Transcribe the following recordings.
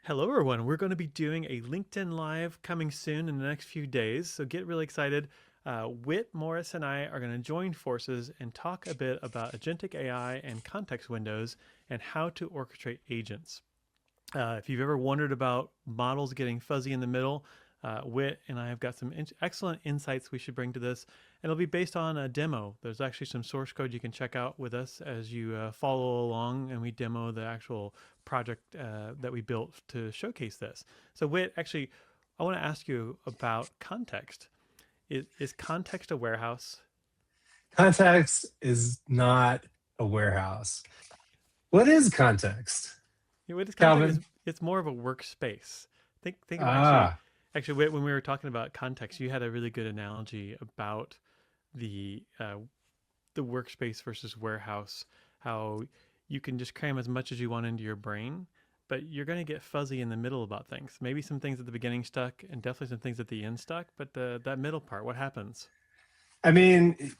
Hello, everyone. We're going to be doing a LinkedIn Live coming soon in the next few days, so get really excited. Whit, Morris, and I are going to join forces and talk a bit about agentic AI and context windows and how to orchestrate agents. If you've ever wondered about models getting fuzzy in the middle, Whit and I have got some excellent insights we should bring to this. And it'll be based on a demo. There's actually some source code you can check out with us as you follow along and we demo the actual project that we built to showcase this. So, Whit, actually, I want to ask you about context. Is context a warehouse? Context is not a warehouse. What is context, What is context? Is Calvin? it's more of a workspace. Think of Ah, actually when we were talking about context, you had a really good analogy about the uh, the workspace versus warehouse. How you can just cram as much as you want into your brain, but you're going to get fuzzy in the middle about things. Maybe some things at the beginning stuck, and definitely some things at the end stuck. But that middle part, what happens? I mean,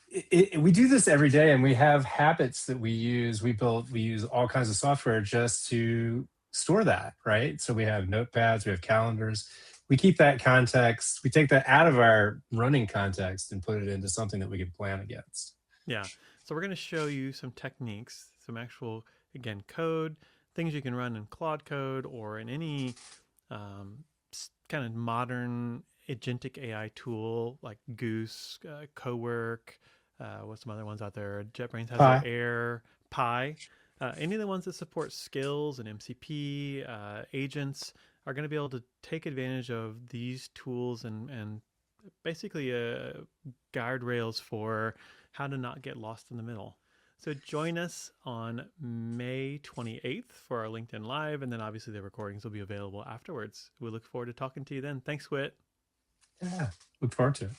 we do this every day, and we have habits that we use. We use all kinds of software just to store that, right? So we have notepads, we have calendars. We keep that context. We take that out of our running context and put it into something that we can plan against. Yeah. So we're going to show you some techniques, some actual, again, code, things you can run in Claude code or in any kind of modern agentic AI tool like Goose, Cowork, what's some other ones out there? JetBrains has their Hi. Air, Pi. Any of the ones that support skills and MCP agents are going to be able to take advantage of these tools and basically guardrails for how to not get lost in the middle. So join us on May 28th for our LinkedIn Live, and then obviously the recordings will be available afterwards. We look forward to talking to you then. Thanks, Whit. Yeah, look forward to it.